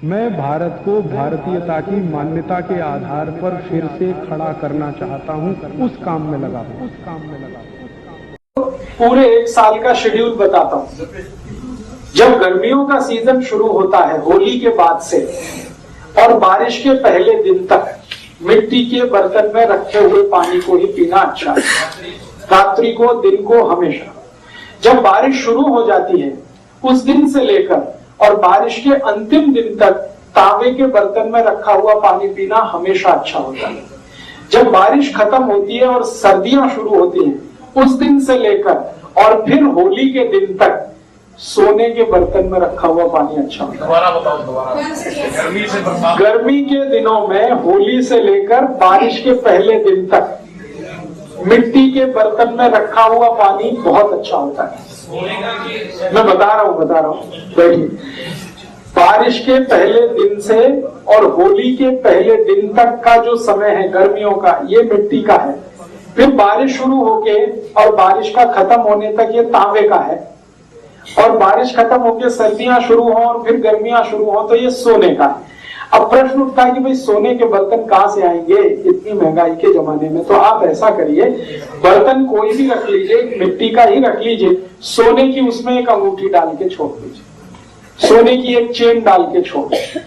मैं भारत को भारतीयता की मान्यता के आधार पर फिर से खड़ा करना चाहता हूं, उस काम में लगा हूं। पूरे एक साल का शेड्यूल बताता हूं। जब गर्मियों का सीजन शुरू होता है होली के बाद से और बारिश के पहले दिन तक मिट्टी के बर्तन में रखे हुए पानी को ही पीना अच्छा है, रात्रि को, दिन को, हमेशा। जब बारिश शुरू हो जाती है उस दिन से लेकर और बारिश के अंतिम दिन तक तांबे के बर्तन में रखा हुआ पानी पीना हमेशा अच्छा होता है। जब बारिश खत्म होती है और सर्दियां शुरू होती हैं उस दिन से लेकर और फिर होली के दिन तक सोने के बर्तन में रखा हुआ पानी अच्छा होता है। दोबारा बताओ, दोबारा। गर्मी के दिनों में होली से लेकर बारिश के पहले दिन तक मिट्टी के बर्तन में रखा हुआ पानी बहुत अच्छा होता है। मैं बता रहा हूँ देखिए, बारिश के पहले दिन से और होली के पहले दिन तक का जो समय है गर्मियों का, ये मिट्टी का है। फिर बारिश शुरू होके और बारिश का खत्म होने तक ये तांबे का है, और बारिश खत्म होके सर्दियां शुरू हो और फिर गर्मियां शुरू हो तो ये सोने का है। अब प्रश्न उठता है कि भाई सोने के बर्तन कहां से आएंगे इतनी महंगाई के जमाने में? तो आप ऐसा करिए, बर्तन कोई भी रख लीजिए, मिट्टी का ही रख लीजिए, सोने की उसमें एक अंगूठी डाल के छोड़ दीजिए, सोने की एक चेन डाल के छोड़ दीजिए,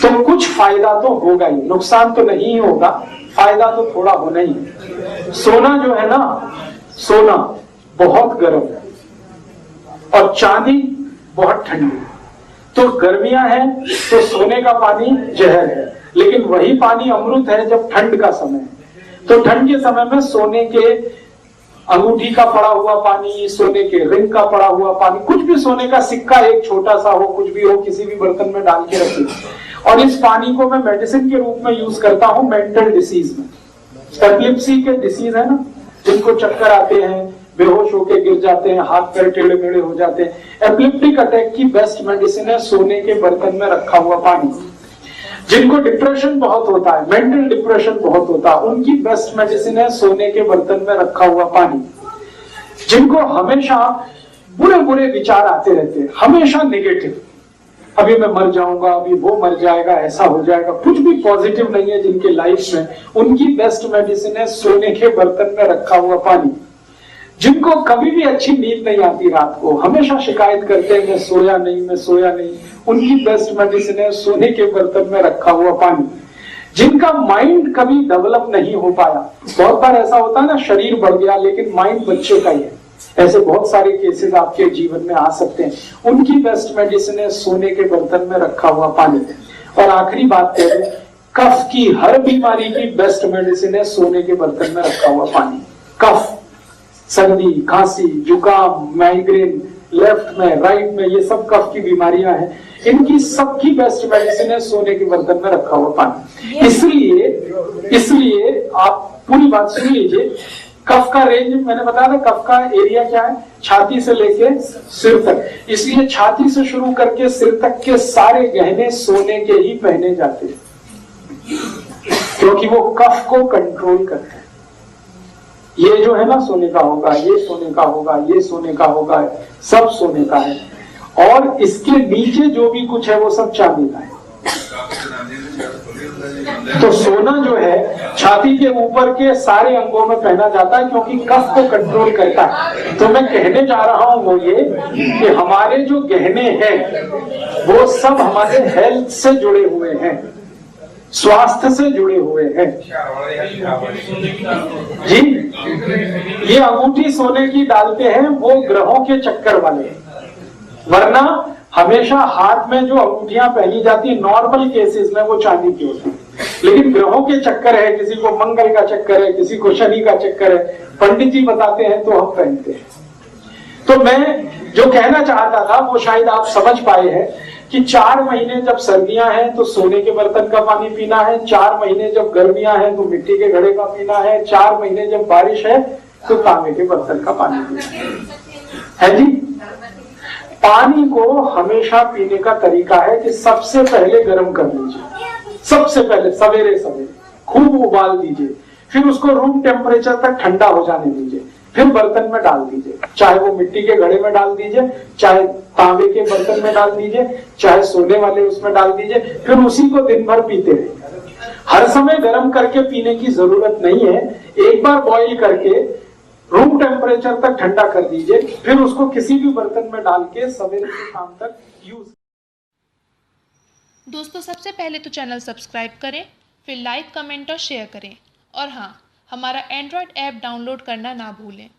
तो कुछ फायदा तो होगा ही, नुकसान तो नहीं होगा, फायदा तो थोड़ा होना ही है। सोना जो है ना, सोना बहुत गर्म है और चांदी बहुत ठंडी है। तो गर्मियां हैं तो सोने का पानी जहर है, लेकिन वही पानी अमृत है जब ठंड का समय है। तो ठंड के समय में सोने के अंगूठी का पड़ा हुआ पानी, सोने के रिंग का पड़ा हुआ पानी, कुछ भी सोने का सिक्का एक छोटा सा हो, कुछ भी हो, किसी भी बर्तन में डाल के रखिए। और इस पानी को मैं मेडिसिन के रूप में यूज करता हूं मेंटल डिसीज में। एपिलेप्सी के डिसीज है ना, जिनको चक्कर आते हैं, बेहोश होके गिर जाते हैं, हाथ पैर टेढ़े मेढ़े हो जाते हैं, एपिलेप्टिक अटैक की बेस्ट मेडिसिन है सोने के बर्तन में रखा हुआ पानी। जिनको डिप्रेशन बहुत होता है, मेंटल डिप्रेशन बहुत होता है, उनकी बेस्ट मेडिसिन है सोने के बर्तन में रखा हुआ पानी। जिनको हमेशा बुरे बुरे विचार आते रहते हैं, हमेशा नेगेटिव, अभी मैं मर जाऊंगा, अभी वो मर जाएगा, ऐसा हो जाएगा, कुछ भी पॉजिटिव नहीं है जिनके लाइफ में, उनकी बेस्ट मेडिसिन है सोने के बर्तन में रखा हुआ पानी। जिनको कभी भी अच्छी नींद नहीं आती, रात को हमेशा शिकायत करते हैं मैं सोया नहीं, उनकी बेस्ट मेडिसिन है सोने के बर्तन में रखा हुआ पानी। जिनका माइंड कभी डेवलप नहीं हो पाया, बहुत बार ऐसा होता है ना, शरीर बढ़ गया लेकिन माइंड बच्चे का ही है, ऐसे बहुत सारे केसेस आपके जीवन में आ सकते हैं, उनकी बेस्ट मेडिसिन है सोने के बर्तन में रखा हुआ पानी। और आखिरी बात करें, कफ की हर बीमारी की बेस्ट मेडिसिन है सोने के बर्तन में रखा हुआ पानी। कफ, सर्दी, खांसी, जुकाम, माइग्रेन, लेफ्ट में, राइट में, ये सब कफ की बीमारियां हैं, इनकी सबकी बेस्ट मेडिसिन है सोने के बर्तन में रखा हुआ पानी। इसलिए आप पूरी बात सुन लीजिए। कफ का रेंज मैंने बताया था, कफ का एरिया क्या है, छाती से लेके सिर तक। इसलिए छाती से शुरू करके सिर तक के सारे गहने सोने के ही पहने जाते हैं, क्योंकि वो कफ को कंट्रोल करते हैं। ये जो है ना सोने का होगा, ये सोने का होगा, ये सोने का होगा, सब सोने का है। और इसके नीचे जो भी कुछ है वो सब चांदी का है। तो सोना जो है छाती के ऊपर के सारे अंगों में पहना जाता है, क्योंकि कफ को कंट्रोल करता है। तो मैं कहने जा रहा हूं वो ये कि हमारे जो गहने हैं वो सब हमारे हेल्थ से जुड़े हुए हैं, स्वास्थ्य से जुड़े हुए हैं जी। ये अंगूठी सोने की डालते हैं वो ग्रहों के चक्कर वाले, वरना हमेशा हाथ में जो अंगूठियां पहनी जाती है नॉर्मल केसेस में वो चांदी की होती है, लेकिन ग्रहों के चक्कर है, किसी को मंगल का चक्कर है, किसी को शनि का चक्कर है, पंडित जी बताते हैं तो हम पहनते हैं। तो मैं जो कहना चाहता था वो शायद आप समझ पाए हैं कि 4 महीने जब सर्दियां हैं तो सोने के बर्तन का पानी पीना है, 4 महीने जब गर्मियां हैं तो मिट्टी के घड़े का पीना है, 4 महीने जब बारिश है तो तांबे के बर्तन का पानी पीना है जी। पानी को हमेशा पीने का तरीका है कि सबसे पहले गर्म कर लीजिए, सबसे पहले सवेरे सवेरे खूब उबाल दीजिए, फिर उसको रूम टेम्परेचर तक ठंडा हो जाने दीजिए, फिर बर्तन में डाल दीजिए, चाहे वो मिट्टी के घड़े में डाल दीजिए, चाहे तांबे के बर्तन में डाल दीजिए, चाहे सोने वाले उसमें डाल दीजिए, फिर उसी को दिन भर पीते रहिए। हर समय गर्म करके पीने की जरूरत नहीं है, एक बार बॉईल करके रूम टेम्परेचर तक ठंडा कर दीजिए, फिर उसको किसी भी बर्तन में डाल के सवेरे से शाम तक यूज। दोस्तों सबसे पहले तो चैनल सब्सक्राइब करें, फिर लाइक, कमेंट और शेयर करें, और हाँ, हमारा एंड्रॉयड ऐप डाउनलोड करना ना भूलें।